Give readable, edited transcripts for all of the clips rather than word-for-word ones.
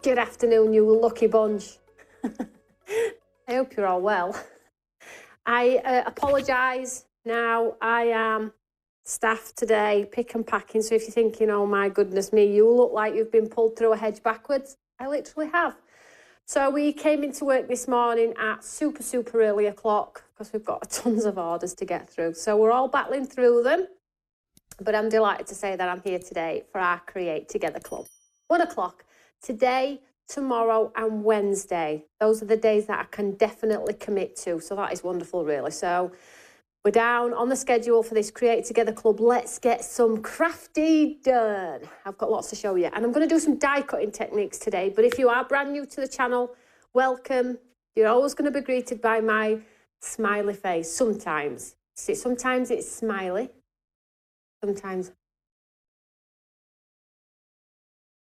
Good afternoon, you lucky bunch. I hope you're all well. I apologise now. I am staffed today, pick and packing. So if you're thinking, oh my goodness me, you look like you've been pulled through a hedge backwards, I literally have. So we came into work this morning at super early o'clock because we've got tons of orders to get through. So we're all battling through them. But I'm delighted to say that I'm here today for our Create Together Club. 1 o'clock today, tomorrow and Wednesday. Those are the days that I can definitely commit to. So that is wonderful, really. So we're down on the schedule for this Create Together Club. Let's get some crafty done. I've got lots to show you. And I'm going to do some die cutting techniques today. But if you are brand new to the channel, welcome. You're always going to be greeted by my smiley face. Sometimes. See, sometimes it's smiley. Sometimes,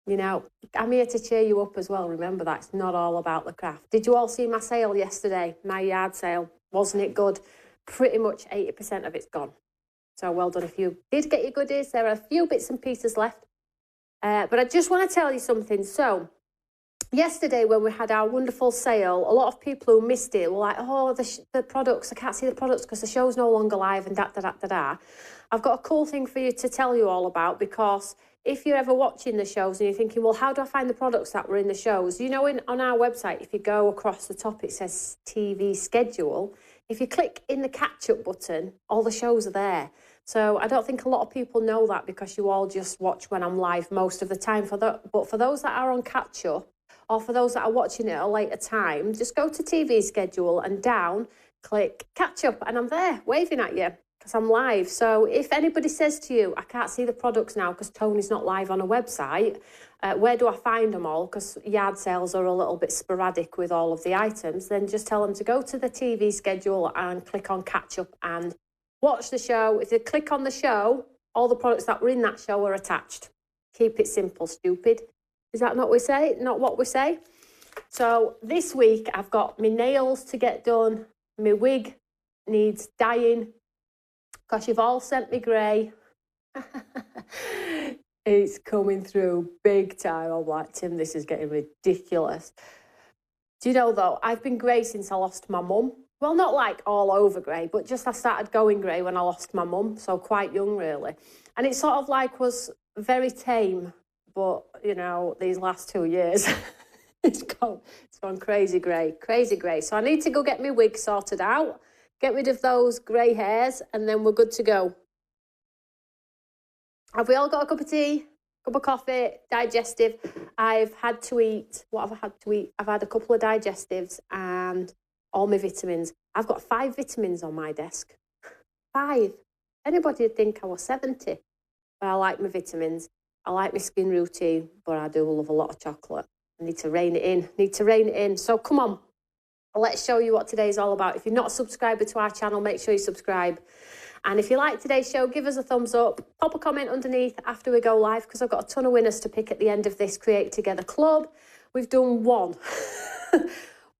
you know, I'm here to cheer you up as well. Remember that it's not all about the craft. Did you all see my sale yesterday? My yard sale. Wasn't it good? Pretty much 80% of it's gone. So well done if you did get your goodies. There are a few bits and pieces left. But I just want to tell you something. So yesterday when we had our wonderful sale, a lot of people who missed it were like, oh, the products, I can't see the products because the show's no longer live and da-da-da-da-da. I've got a cool thing for you to tell you all about, because if you're ever watching the shows and you're thinking, well, how do I find the products that were in the shows? You know, on our website, if you go across the top, it says TV schedule. If you click in the catch-up button, all the shows are there. So I don't think a lot of people know that because you all just watch when I'm live most of the time. But for those that are on catch-up, or for those that are watching it at a later time, just go to TV schedule and down, click catch-up, and I'm there waving at you. Because I'm live. So if anybody says to you, I can't see the products now because Tony's not live on a website, where do I find them all? Because yard sales are a little bit sporadic with all of the items. Then just tell them to go to the TV schedule and click on catch up and watch the show. If you click on the show, all the products that were in that show are attached. Keep it simple, stupid. Is that not what we say? Not what we say? So this week I've got my nails to get done. My wig needs dyeing. Gosh, you've all sent me grey. It's coming through big time. I'm like, Tim, this is getting ridiculous. Do you know, though, I've been grey since I lost my mum. Well, not like all over grey, but just I started going grey when I lost my mum, so quite young, really. And it sort of like was very tame, but, you know, these last 2 years, it's gone crazy grey, crazy grey. So I need to go get my wig sorted out. Get rid of those grey hairs, and then we're good to go. Have we all got a cup of tea, cup of coffee, digestive? I've had to eat, what have I had to eat? I've had a couple of digestives and all my vitamins. I've got 5 vitamins on my desk. 5. Anybody would think I was 70. But I like my vitamins. I like my skin routine, but I do love a lot of chocolate. I need to rein it in. So come on. Let's show you what today's all about. If you're not a subscriber to our channel, make sure you subscribe. And if you like today's show, give us a thumbs up. Pop a comment underneath after we go live, because I've got a ton of winners to pick at the end of this Create Together Club. We've done one.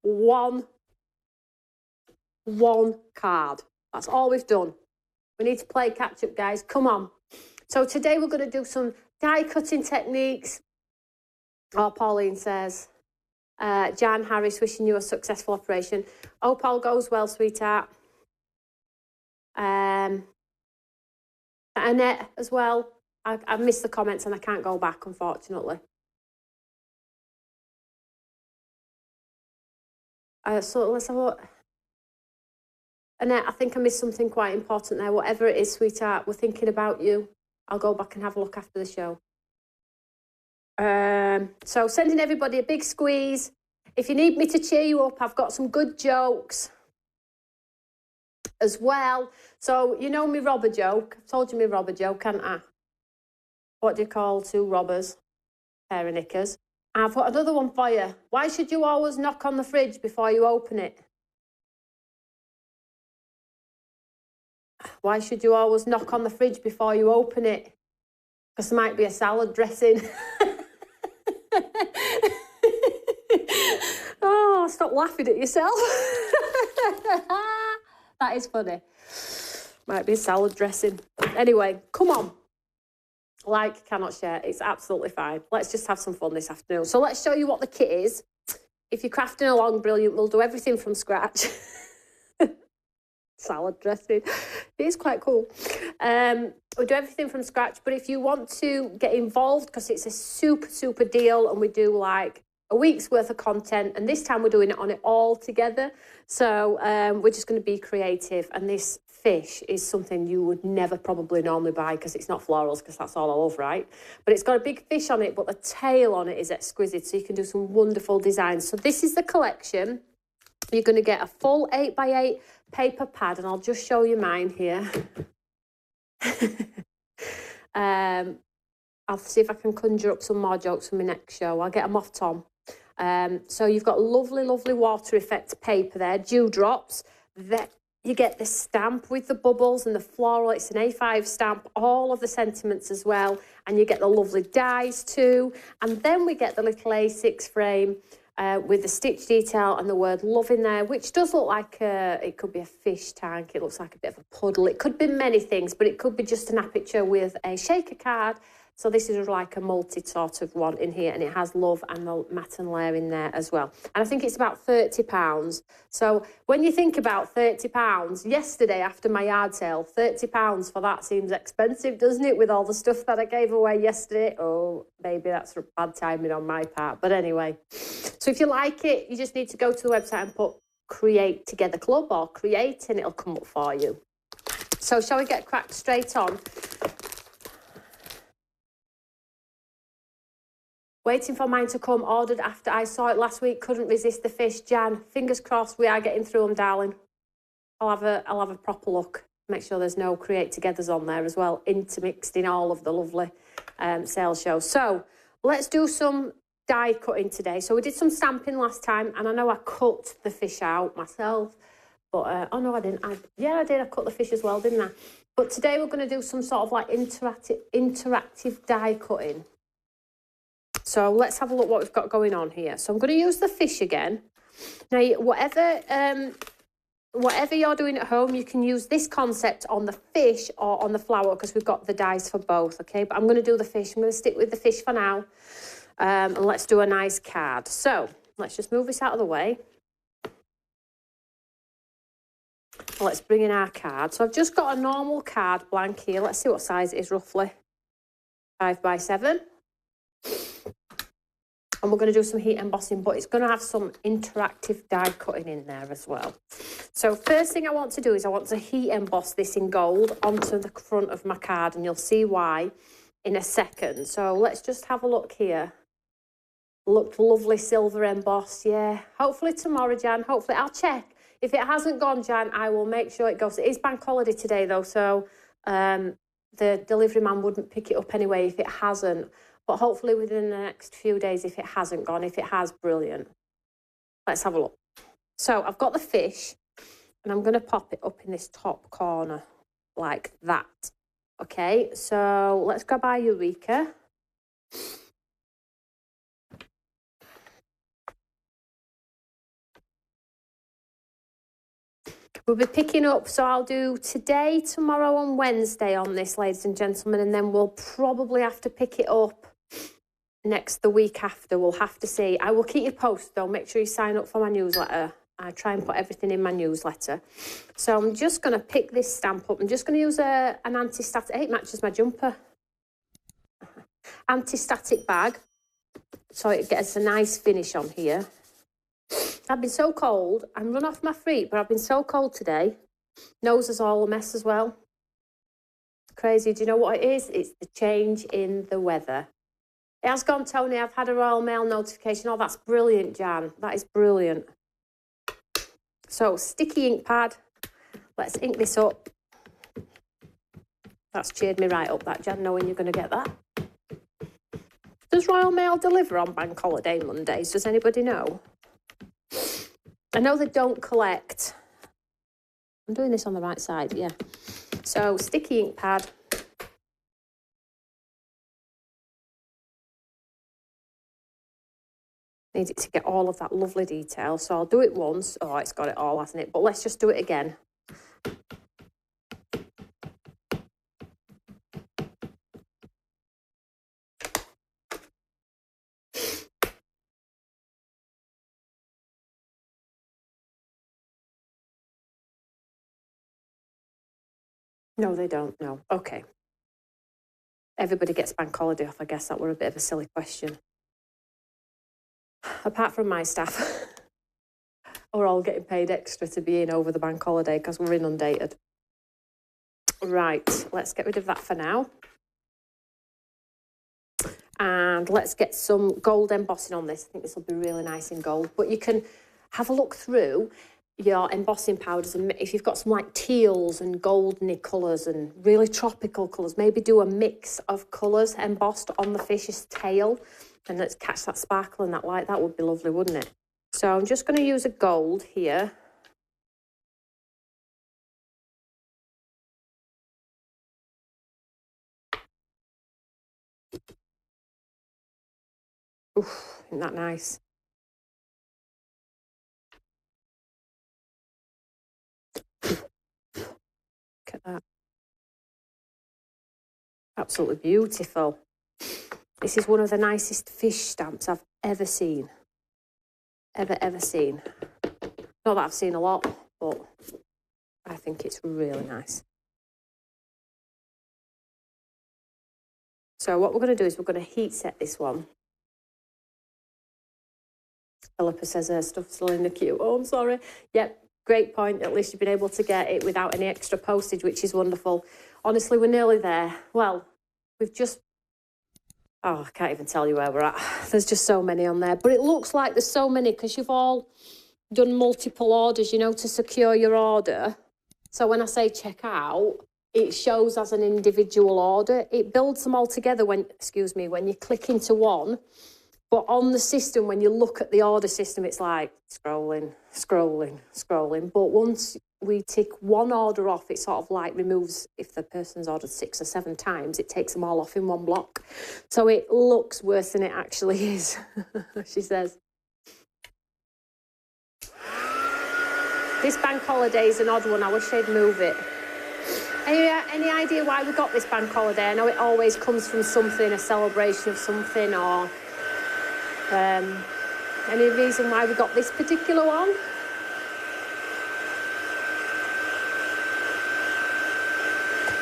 one card. That's all we've done. We need to play catch up, guys. Come on. So today we're going to do some die cutting techniques. Oh, Pauline says... Jan Harris, wishing you a successful operation. Hope all goes well, sweetheart. Annette as well. I've missed the comments and I can't go back, unfortunately. So let's have a look. Annette, I think I missed something quite important there. Whatever it is, sweetheart, we're thinking about you. I'll go back and have a look after the show. So sending everybody a big squeeze. If you need me to cheer you up, I've got some good jokes as well. So, you know me robber joke. I've told you me robber joke, haven't I? What do you call 2 robbers? Pair of knickers. I've got another one for you. Why should you always knock on the fridge before you open it? Why should you always knock on the fridge before you open it? Because there might be a salad dressing. Oh, stop laughing at yourself. That is funny. Might be salad dressing. Anyway, come on. Like, cannot share. It's absolutely fine. Let's just have some fun this afternoon. So let's show you what the kit is. If you're crafting along, brilliant. We'll do everything from scratch. Salad dressing. It is quite cool. We'll do everything from scratch. But if you want to get involved, because it's a super, super deal, and we do like a week's worth of content, and this time we're doing it on it all together. So we're just going to be creative, and this fish is something you would never probably normally buy because it's not florals, because that's all I love, right? But it's got a big fish on it, but the tail on it is exquisite, so you can do some wonderful designs. So this is the collection. You're going to get a full 8x8 paper pad, and I'll just show you mine here. I'll see if I can conjure up some more jokes for my next show. I'll get them off Tom. So you've got lovely, lovely water effect paper there, dewdrops. You get the stamp with the bubbles and the floral. It's an A5 stamp, all of the sentiments as well. And you get the lovely dies too. And then we get the little A6 frame with the stitch detail and the word love in there, which does look like it could be a fish tank. It looks like a bit of a puddle. It could be many things, but it could be just an aperture with a shaker card. So this is like a multi sort of one in here, and it has love and the matten layer in there as well. And I think it's about £30. So when you think about £30, yesterday after my yard sale, £30 for that seems expensive, doesn't it? With all the stuff that I gave away yesterday. Oh, maybe that's bad timing on my part. But anyway, so if you like it, you just need to go to the website and put Create Together Club or Create, and it'll come up for you. So shall we get cracked straight on? Waiting for mine to come, ordered after I saw it last week, couldn't resist the fish. Jan, fingers crossed we are getting through them, darling. I'll have a proper look. Make sure there's no Create Togethers on there as well, intermixed in all of the lovely sales shows. So let's do some die cutting today. So we did some stamping last time, and I know I cut the fish out myself, but, oh no, I didn't. I did. I cut the fish as well, didn't I? But today we're going to do some sort of like interactive die cutting. So let's have a look what we've got going on here. So I'm going to use the fish again. Now, whatever you're doing at home, you can use this concept on the fish or on the flower, because we've got the dies for both, okay? But I'm going to do the fish. I'm going to stick with the fish for now. And let's do a nice card. So let's just move this out of the way. Let's bring in our card. So I've just got a normal card blank here. Let's see what size it is roughly. 5x7. And we're going to do some heat embossing, but it's going to have some interactive die cutting in there as well. So first thing I want to do is I want to heat emboss this in gold onto the front of my card, and you'll see why in a second. So let's just have a look here. Looked lovely silver embossed, yeah. Hopefully tomorrow, Jan. Hopefully, I'll check. If it hasn't gone, Jan, I will make sure it goes. It is bank holiday today, though, so the delivery man wouldn't pick it up anyway if it hasn't. But hopefully within the next few days, if it hasn't gone. If it has, brilliant. Let's have a look. So I've got the fish, and I'm going to pop it up in this top corner like that. Okay, so let's grab our Eureka. We'll be picking up, so I'll do today, tomorrow and Wednesday on this, ladies and gentlemen, and then we'll probably have to pick it up the week after. We'll have to see. I will keep you posted, though. Make sure you sign up for my newsletter. I try and put everything in my newsletter. So I'm just going to pick this stamp up. I'm just going to use an anti-static. It matches my jumper. Anti-static bag. So it gets a nice finish on here. I've been so cold. I'm run off my feet, but I've been so cold today. Nose is all a mess as well. Crazy. Do you know what it is? It's the change in the weather. It has gone, Tony. I've had a Royal Mail notification. Oh, that's brilliant, Jan. That is brilliant. So, sticky ink pad. Let's ink this up. That's cheered me right up, that, Jan, knowing you're going to get that. Does Royal Mail deliver on bank holiday Mondays? Does anybody know? I know they don't collect. I'm doing this on the right side, yeah. So, sticky ink pad. Need it to get all of that lovely detail. So I'll do it once. Oh, it's got it all, hasn't it? But let's just do it again. No, they don't, no. Okay. Everybody gets bank holiday off. I guess that were a bit of a silly question. Apart from my staff, we're all getting paid extra to be in over the bank holiday because we're inundated. Right, let's get rid of that for now. And let's get some gold embossing on this. I think this will be really nice in gold. But you can have a look through your embossing powders, and if you've got some like teals and goldeny colours and really tropical colours, maybe do a mix of colours embossed on the fish's tail, and let's catch that sparkle and that light. That would be lovely, wouldn't it? So I'm just going to use a gold here. Oof, isn't that nice? Look at that. Absolutely beautiful. This is one of the nicest fish stamps I've ever seen. Ever seen. Not that I've seen a lot, but I think it's really nice. So what we're going to do is we're going to heat set this one. Philippa says her stuff's still in the queue. Oh, I'm sorry. Yep, great point. At least you've been able to get it without any extra postage, which is wonderful. Honestly, we're nearly there. Well, we've just... Oh, I can't even tell you where we're at. There's just so many on there. But it looks like there's so many because you've all done multiple orders, you know, to secure your order. So when I say check out, it shows as an individual order. It builds them all together when you click into one. But on the system, when you look at the order system, it's like scrolling. But once we tick one order off, it sort of like removes, if the person's ordered 6 or 7 times, it takes them all off in one block. So it looks worse than it actually is, she says. This bank holiday is an odd one. I wish they'd move it. Any idea why we got this bank holiday? I know it always comes from something, a celebration of something, or any reason why we got this particular one?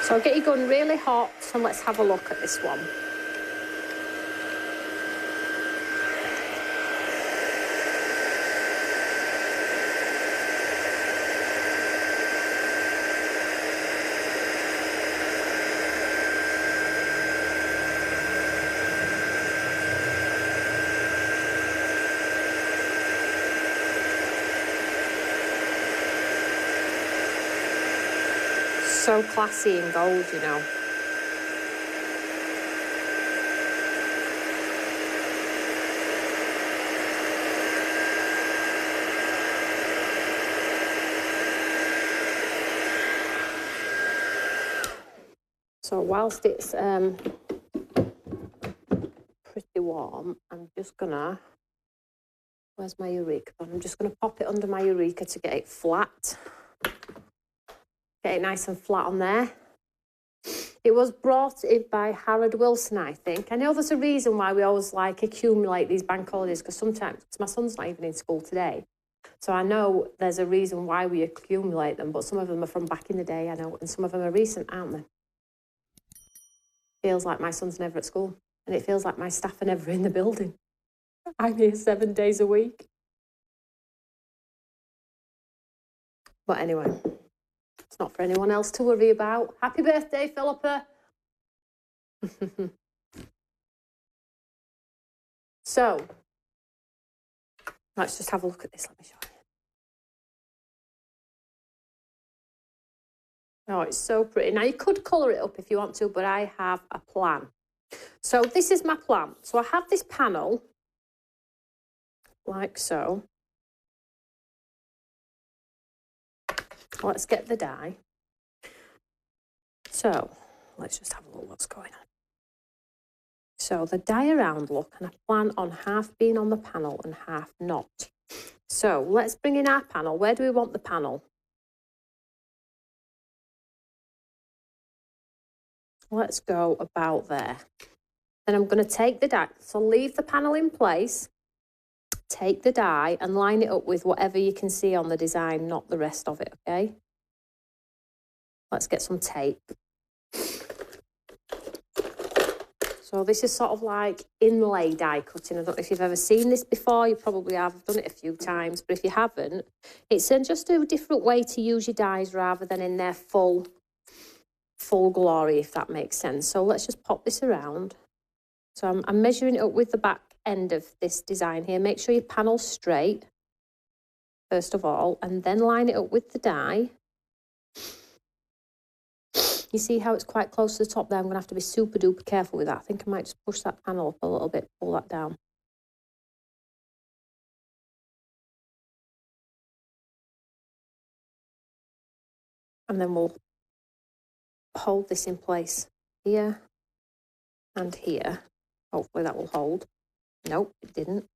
So I'll get you going really hot and let's have a look at this one. So classy in gold, you know. So whilst it's pretty warm, I'm just gonna, where's my Eureka? I'm just gonna pop it under my Eureka to get it flat. Get it nice and flat on there. It was brought in by Harold Wilson, I think. I know there's a reason why we always like accumulate these bank holidays, because sometimes my son's not even in school today. So I know there's a reason why we accumulate them, but some of them are from back in the day, I know, and some of them are recent, aren't they? Feels like my son's never at school, and it feels like my staff are never in the building. I'm here 7 days a week. But anyway, it's not for anyone else to worry about. Happy birthday, Philippa. So, let's just have a look at this. Let me show you. Oh, it's so pretty. Now, you could colour it up if you want to, but I have a plan. So, this is my plan. So, I have this panel, like so. Let's get the die. So, let's just have a look what's going on. So, the die around look, and I plan on half being on the panel and half not. So, let's bring in our panel. Where do we want the panel? Let's go about there. Then I'm going to take the die. So leave the panel in place, take the die and line it up with whatever you can see on the design, not the rest of it, okay? Let's get some tape. So this is sort of like inlay die cutting. I don't know if you've ever seen this before. You probably have. I've done it a few times. But if you haven't, it's just a different way to use your dies rather than in their full glory, if that makes sense. So let's just pop this around. So I'm measuring it up with the back end of this design here. Make sure your panel's straight, first of all, and then line it up with the die. You see how it's quite close to the top there? I'm going to have to be super duper careful with that. I think I might just push that panel up a little bit, pull that down. And then we'll hold this in place here and here. Hopefully that will hold. Nope, it didn't.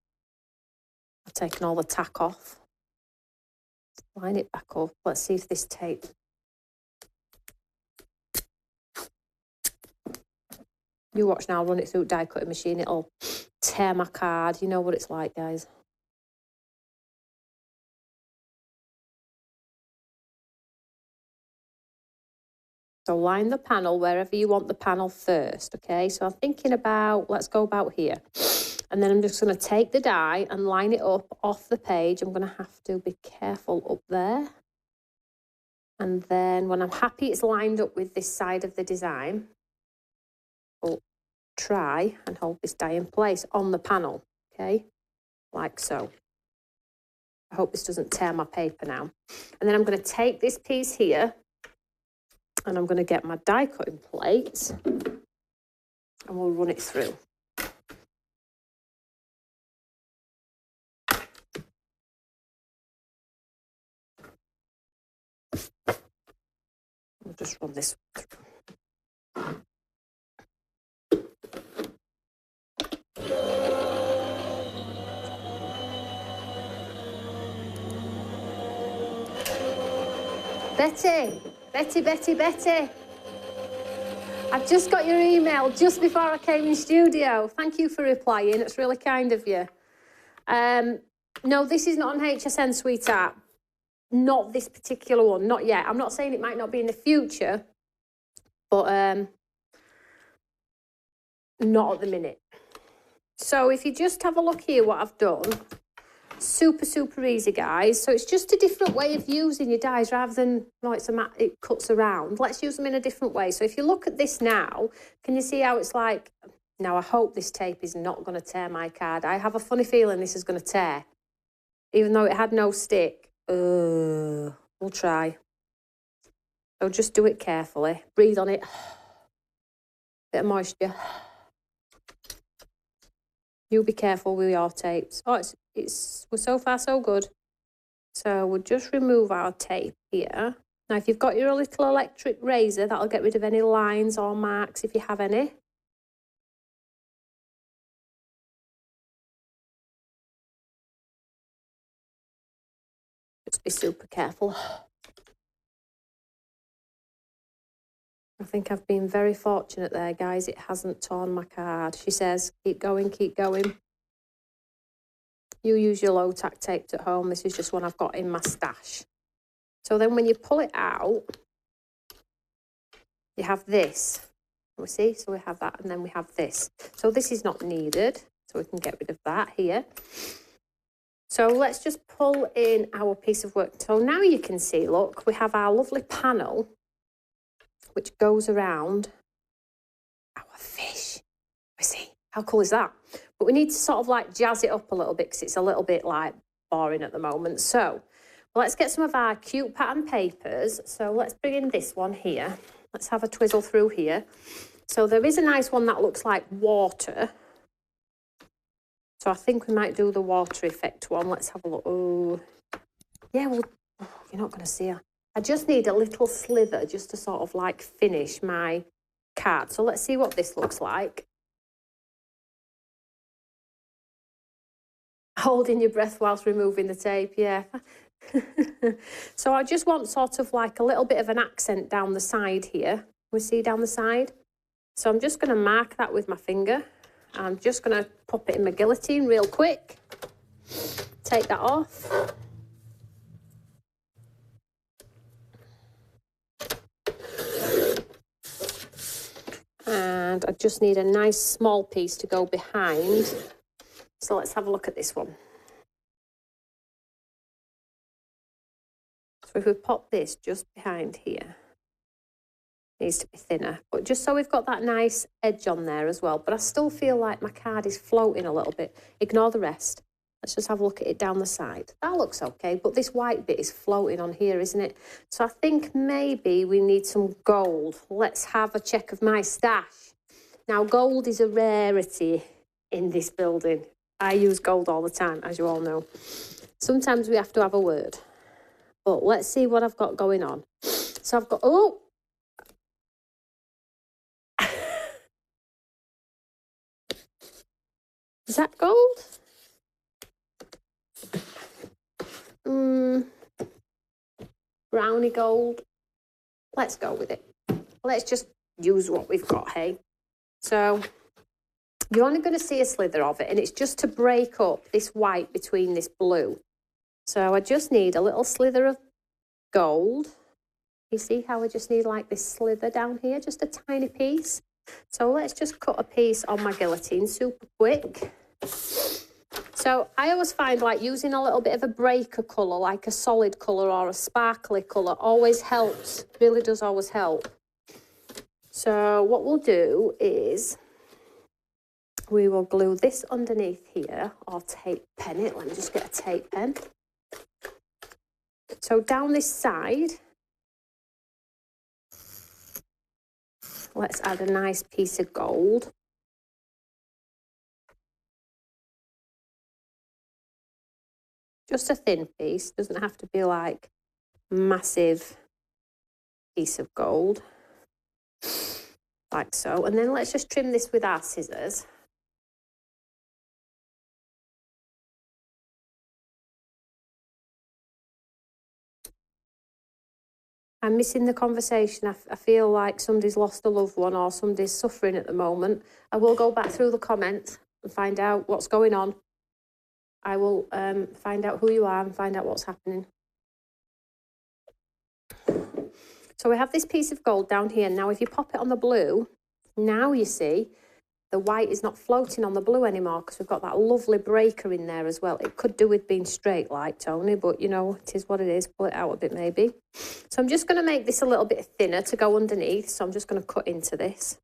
I've taken all the tack off. Line it back up. Let's see if this tape... You watch now, I'll run it through a die cutting machine. It'll tear my card. You know what it's like, guys. So line the panel wherever you want the panel first, okay? So I'm thinking about, let's go about here. And then I'm just going to take the die and line it up off the page. I'm going to have to be careful up there. And then when I'm happy it's lined up with this side of the design, we'll try and hold this die in place on the panel, okay? Like so. I hope this doesn't tear my paper now. And then I'm going to take this piece here and I'm going to get my die cutting plate and we'll run it through. We'll just run this through. Betty. I've just got your email just before I came in studio. Thank you for replying. It's really kind of you. No, this is not on HSN, sweetheart. Not this particular one, not yet. I'm not saying it might not be in the future, but not at the minute. So if you just have a look here what I've done, super easy, guys. So it's just a different way of using your dies rather than, no, it's a mat, it cuts around. Let's use them in a different way. So if you look at this now, can you see how it's like, now I hope this tape is not going to tear my card. I have a funny feeling this is going to tear, even though it had no stick. We'll try. So just do it carefully. Breathe on it. Bit of moisture. You be careful with your tapes. Oh, we're so far so good. So we'll just remove our tape here. Now, if you've got your little electric razor, that'll get rid of any lines or marks if you have any. Just be super careful. I think I've been very fortunate there, guys. It hasn't torn my card. She says, keep going, keep going. You use your low tack tapes at home. This is just one I've got in my stash. So then when you pull it out, you have this. We see? So we have that and then we have this. So this is not needed. So we can get rid of that here. So let's just pull in our piece of work. So now you can see, look, we have our lovely panel which goes around our fish. We see? How cool is that? But we need to sort of like jazz it up a little bit because it's a little bit like boring at the moment. So let's get some of our cute pattern papers. So let's bring in this one here. Let's have a twizzle through here. So there is a nice one that looks like water. So I think we might do the water effect one. Let's have a look. Oh, yeah, well, you're not going to see her. I just need a little slither just to sort of like finish my card. So let's see what this looks like. Holding your breath whilst removing the tape, yeah. So I just want sort of like a little bit of an accent down the side here. We see down the side? So I'm just going to mark that with my finger. I'm just going to pop it in my guillotine real quick. Take that off. And I just need a nice small piece to go behind. So let's have a look at this one. So if we pop this just behind here, it needs to be thinner, but just so we've got that nice edge on there as well. But I still feel like my card is floating a little bit. Ignore the rest. Let's just have a look at it down the side. That looks okay, but this white bit is floating on here, isn't it? So I think maybe we need some gold. Let's have a check of my stash. Now, gold is a rarity in this building. I use gold all the time, as you all know. Sometimes we have to have a word. But let's see what I've got going on. So I've got, oh! Is that gold? Brownie gold. Let's go with it. Let's just use what we've got, hey? So you're only going to see a slither of it, and it's just to break up this white between this blue. So I just need a little slither of gold. You see how I just need like this slither down here, just a tiny piece. So let's just cut a piece on my guillotine super quick. So I always find like using a little bit of a breaker colour, like a solid colour or a sparkly colour, always helps, really does always help. So what we'll do is we will glue this underneath here, or tape pen it. Let me just get a tape pen. So down this side, let's add a nice piece of gold. Just a thin piece, doesn't have to be like massive piece of gold, like so. And then let's just trim this with our scissors. I'm missing the conversation. I feel like somebody's lost a loved one or somebody's suffering at the moment. I will go back through the comments and find out what's going on. I will find out who you are and find out what's happening. So we have this piece of gold down here. Now, if you pop it on the blue, now you see the white is not floating on the blue anymore because we've got that lovely breaker in there as well. It could do with being straight like Tony, but you know, it is what it is. Pull it out a bit maybe. So I'm just going to make this a little bit thinner to go underneath. So I'm just going to cut into this.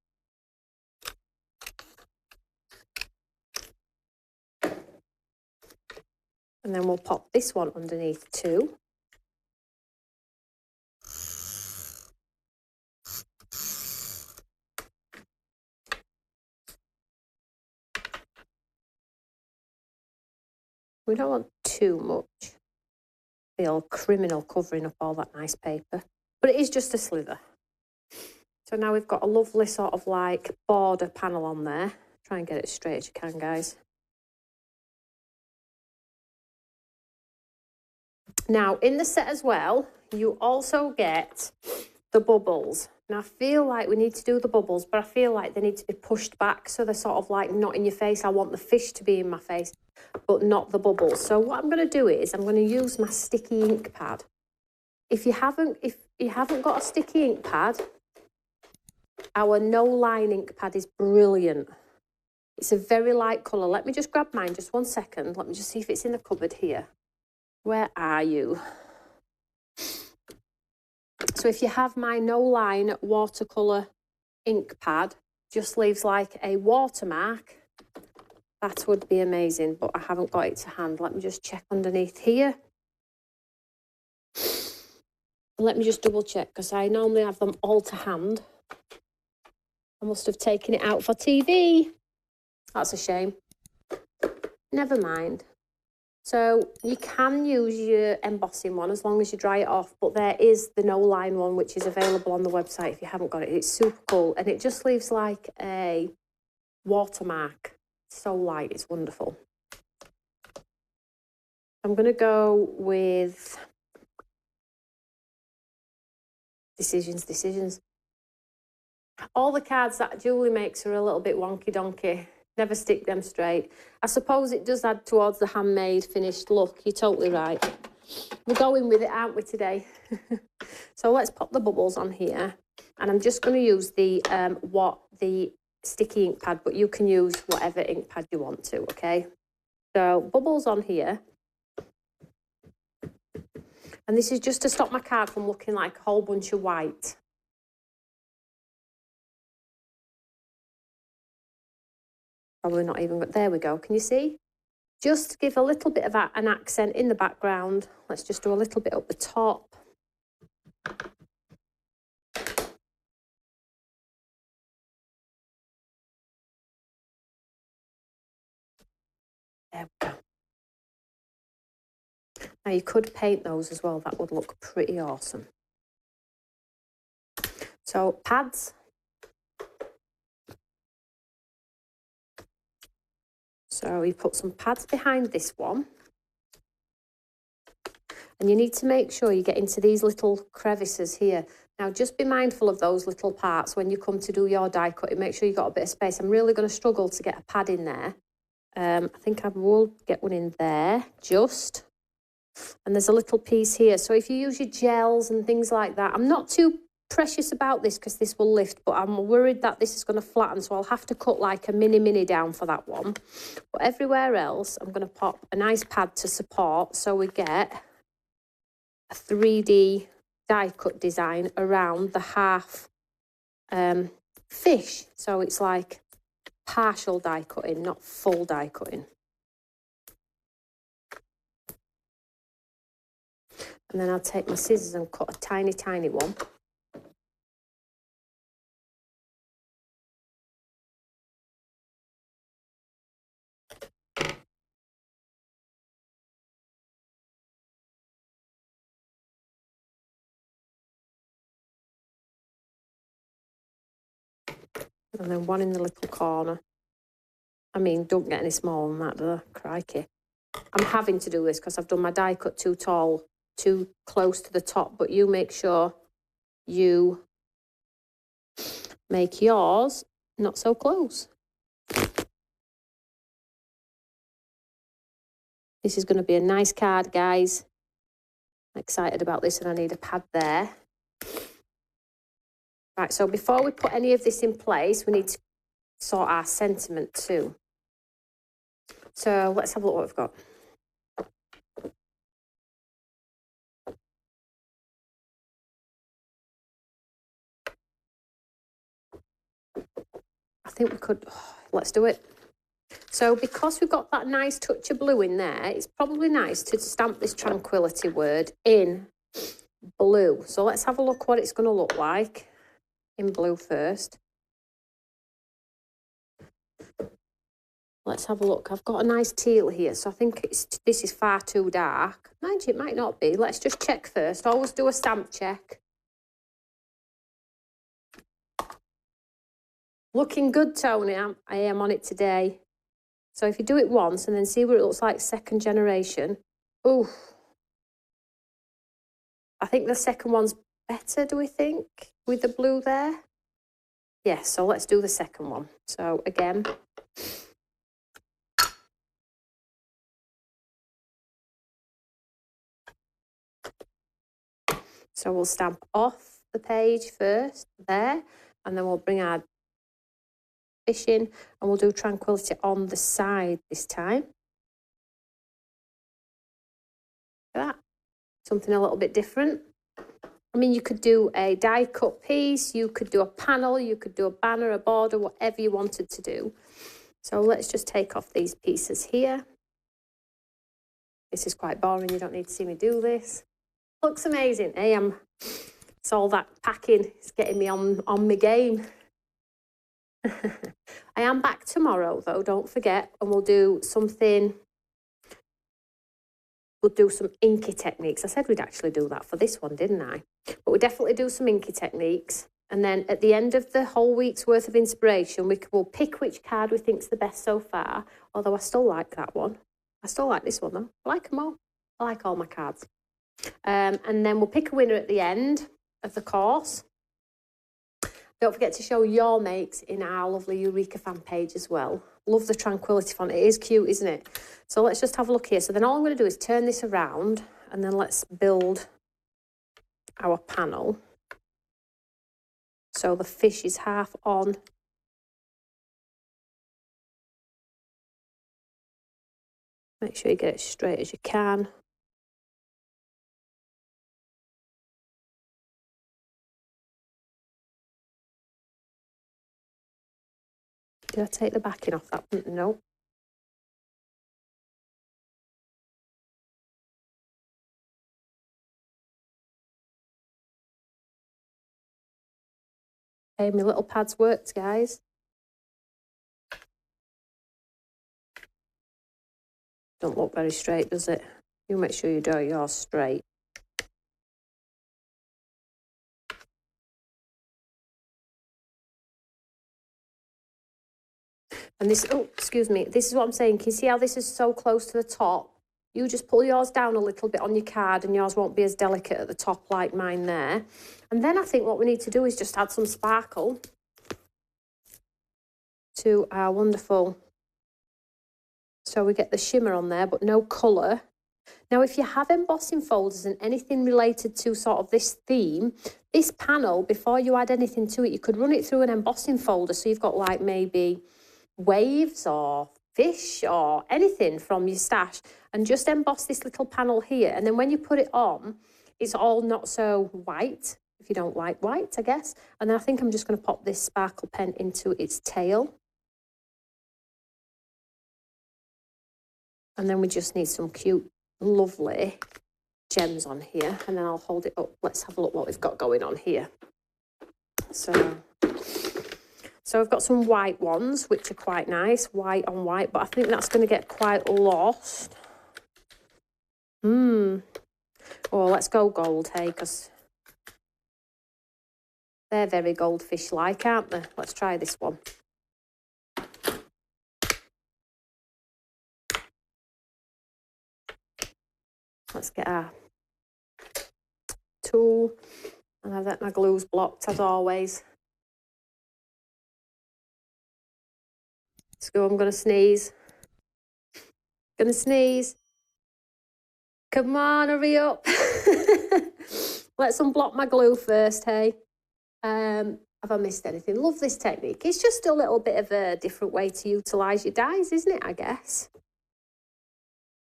And then we'll pop this one underneath too. We don't want too much. Feel criminal covering up all that nice paper. But it is just a slither. So now we've got a lovely sort of like border panel on there. Try and get it straight as you can, guys. Now, in the set as well, you also get the bubbles. Now, I feel like we need to do the bubbles, but I feel like they need to be pushed back so they're sort of like not in your face. I want the fish to be in my face, but not the bubbles. So what I'm going to do is I'm going to use my sticky ink pad. If you haven't got a sticky ink pad, our no line ink pad is brilliant. It's a very light colour. Let me just grab mine just 1 second. Let me just see if it's in the cupboard here. Where are you? So if you have my no line watercolour ink pad, just leaves like a watermark, that would be amazing, but I haven't got it to hand. Let me just check underneath here. Let me just double check because I normally have them all to hand. I must have taken it out for TV. That's a shame. Never mind. So you can use your embossing one as long as you dry it off, but there is the no line one which is available on the website if you haven't got it. It's super cool and it just leaves like a watermark. So light, it's wonderful. I'm going to go with decisions. All the cards that Julie makes are a little bit wonky donkey. Never stick them straight. I suppose it does add towards the handmade finished look. You're totally right. We're going with it, aren't we, today? So let's pop the bubbles on here. And I'm just going to use the sticky ink pad, but you can use whatever ink pad you want to, okay? So bubbles on here. And this is just to stop my card from looking like a whole bunch of white. Probably not even, but there we go. Can you see? Just to give a little bit of an accent in the background. Let's just do a little bit up the top. There we go. Now you could paint those as well. That would look pretty awesome. So pads. So you put some pads behind this one. And you need to make sure you get into these little crevices here. Now, just be mindful of those little parts when you come to do your die cutting. Make sure you've got a bit of space. I'm really going to struggle to get a pad in there. I think I will get one in there, just. And there's a little piece here. So if you use your gels and things like that, I'm not too precious about this because this will lift, but I'm worried that this is going to flatten, so I'll have to cut like a mini down for that one. But everywhere else, I'm going to pop a nice pad to support so we get a 3D die cut design around the half fish. So it's like partial die cutting, not full die cutting. And then I'll take my scissors and cut a tiny one. And then one in the little corner. I mean, don't get any smaller than that, do I? Crikey. I'm having to do this because I've done my die cut too tall, too close to the top, but you make sure you make yours not so close. This is going to be a nice card, guys. I'm excited about this, and I need a pad there. Right, so before we put any of this in place, we need to sort our sentiment too. So let's have a look what we've got. I think we could, let's do it. So because we've got that nice touch of blue in there, it's probably nice to stamp this tranquility word in blue. So let's have a look what it's going to look like in blue first. Let's have a look. I've got a nice teal here, so I think this is far too dark. Mind you, it might not be. Let's just check first. Always do a stamp check. Looking good, Tony. I am on it today. So if you do it once and then see what it looks like second generation. Ooh. I think the second one's better, do we think? With the blue there? Yes, so let's do the second one. So again. So we'll stamp off the page first, there, and then we'll bring our fish in and we'll do tranquility on the side this time. Look at that. Something a little bit different. I mean, you could do a die cut piece, you could do a panel, you could do a banner, a border, whatever you wanted to do. So let's just take off these pieces here. This is quite boring, you don't need to see me do this. Looks amazing. It's all that packing. It's getting me on my game. I am back tomorrow, though, don't forget, and we'll do something. We'll do some inky techniques. I said we'd actually do that for this one, didn't I? But we'll definitely do some inky techniques. And then at the end of the whole week's worth of inspiration, we'll pick which card we think's the best so far. Although I still like that one. I still like this one, though. I like them all. I like all my cards. And then we'll pick a winner at the end of the course. Don't forget to show your makes in our lovely Eureka fan page as well. Love the Tranquility font. It is cute, isn't it? So let's just have a look here. So then all I'm going to do is turn this around and then let's build our panel. So the fish is half on Make sure you get it straight as you can. Did I take the backing off that? No. Okay, my little pads worked, guys. Don't look very straight, does it? You make sure you do yours straight. And this, oh, excuse me, this is what I'm saying. Can you see how this is so close to the top? You just pull yours down a little bit on your card and yours won't be as delicate at the top like mine there. And then I think what we need to do is just add some sparkle to our wonderful, so we get the shimmer on there, but no colour. Now, if you have embossing folders and anything related to sort of this theme, this panel, before you add anything to it, you could run it through an embossing folder. So you've got like maybe waves or fish or anything from your stash, and just emboss this little panel here. And then when you put it on, it's all not so white, if you don't like white, I guess. And then I think I'm just going to pop this sparkle pen into its tail. And then we just need some cute, lovely gems on here. And then I'll hold it up. Let's have a look what we've got going on here. So I've got some white ones, which are quite nice, white on white, but I think that's going to get quite lost. Oh, let's go gold, hey, because they're very goldfish-like, aren't they? Let's try this one. Let's get our tool, and I've got my glues blocked as always. Let's go, I'm going to sneeze. Gonna sneeze. Come on, hurry up. Let's unblock my glue first, hey. Have I missed anything? Love this technique. It's just a little bit of a different way to utilise your dies, isn't it, I guess?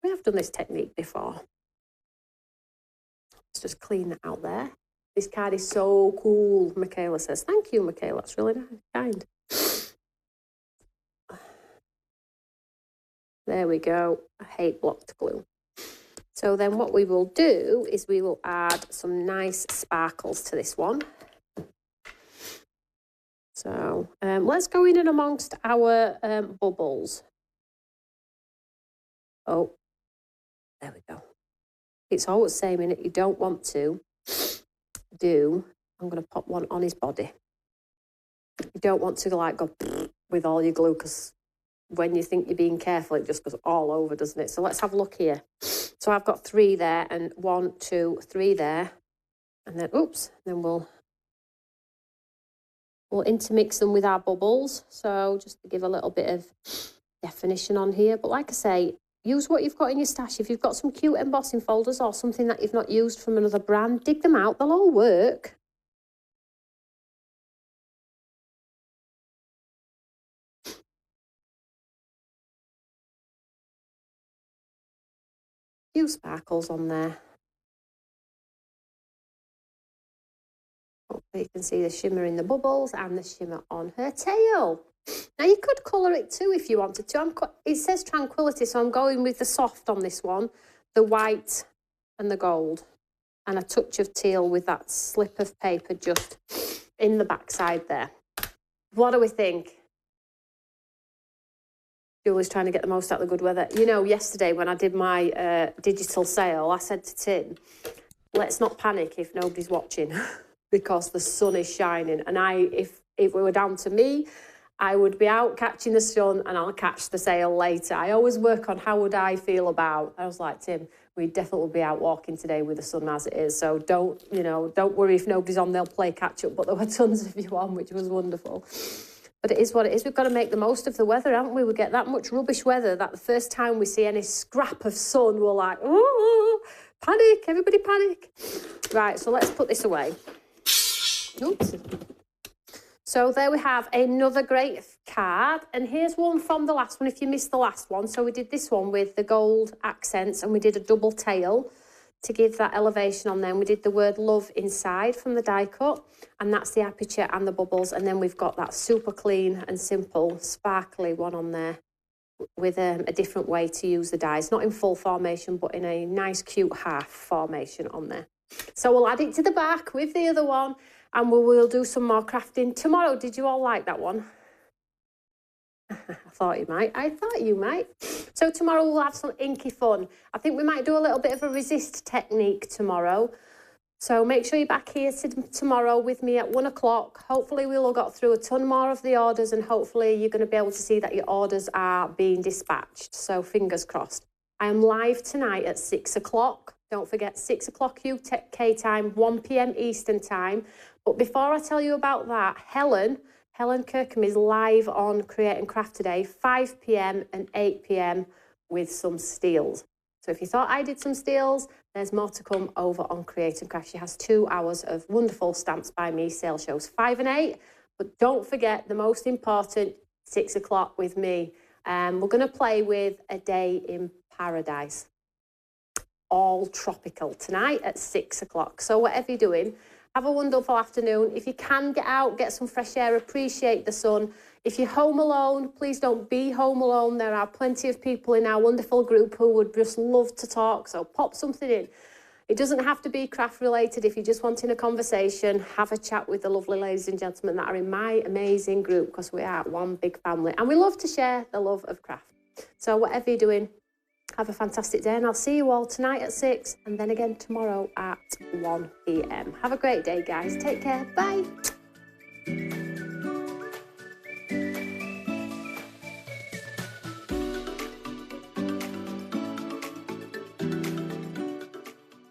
We have done this technique before. Let's just clean that out there. This card is so cool, Michaela says. Thank you, Michaela. That's really nice, kind. There we go. I hate blocked glue. So then what we will do is we will add some nice sparkles to this one. So let's go in and amongst our bubbles. Oh, there we go. It's always saying that you don't want to do, I'm going to pop one on his body. You don't want to like go with all your glue, because when you think you're being careful, it just goes all over, doesn't it? So let's have a look here. So I've got 3 there, and 1, 2, 3 there. And then, oops, then we'll intermix them with our bubbles. So just to give a little bit of definition on here. But like I say, use what you've got in your stash. If you've got some cute embossing folders or something that you've not used from another brand, dig them out. They'll all work. Few sparkles on there. Hopefully you can see the shimmer in the bubbles and the shimmer on her tail. Now you could colour it too if you wanted to. It says Tranquility, so I'm going with the soft on this one, the white and the gold, and a touch of teal with that slip of paper just in the backside there. What do we think? Julie's trying to get the most out of the good weather. You know, yesterday when I did my digital sale, I said to Tim, let's not panic if nobody's watching because the sun is shining. And if it were down to me, I would be out catching the sun and I'll catch the sale later. I always work on how would I feel about. I was like, Tim, we definitely will be out walking today with the sun as it is. So don't worry if nobody's on, they'll play catch up. But there were tons of you on, which was wonderful. But it is what it is. We've got to make the most of the weather, haven't we? We get that much rubbish weather that the first time we see any scrap of sun, we're like, oh, panic, everybody panic. Right, so let's put this away. Oops. So there we have another great card, and here's one from the last one if you missed the last one. So we did this one with the gold accents, and we did a double tail to give that elevation on there. And we did the word love inside from the die cut, and that's the aperture and the bubbles. And then we've got that super clean and simple sparkly one on there with a different way to use the dies, not in full formation but in a nice cute half formation on there. So we'll add it to the back with the other one, and we will do some more crafting tomorrow. Did you all like that one? I thought you might. So tomorrow we'll have some inky fun. I think we might do a little bit of a resist technique tomorrow. So make sure you're back here tomorrow with me at 1 o'clock. Hopefully we'll have got through a ton more of the orders, and hopefully you're going to be able to see that your orders are being dispatched. So fingers crossed. I am live tonight at 6 o'clock. Don't forget, 6 o'clock UK time, 1 p.m. Eastern time. But before I tell you about that, Helen Kirkham is live on Create and Craft today, 5 p.m. and 8 p.m. with some steals. So if you thought I did some steals, there's more to come over on Create and Craft. She has 2 hours of wonderful Stamps by Me sale shows, 5 and 8. But don't forget the most important, 6 o'clock with me. We're going to play with A Day in Paradise. All tropical tonight at 6 o'clock. So whatever you're doing, have a wonderful afternoon. If you can get out, get some fresh air, appreciate the sun. If you're home alone, please don't be home alone. There are plenty of people in our wonderful group who would just love to talk, so pop something in. It doesn't have to be craft related. If you're just wanting a conversation, have a chat with the lovely ladies and gentlemen that are in my amazing group, because we are one big family and we love to share the love of craft. So whatever you're doing, have a fantastic day, and I'll see you all tonight at 6 and then again tomorrow at 1 p.m. Have a great day, guys. Take care. Bye.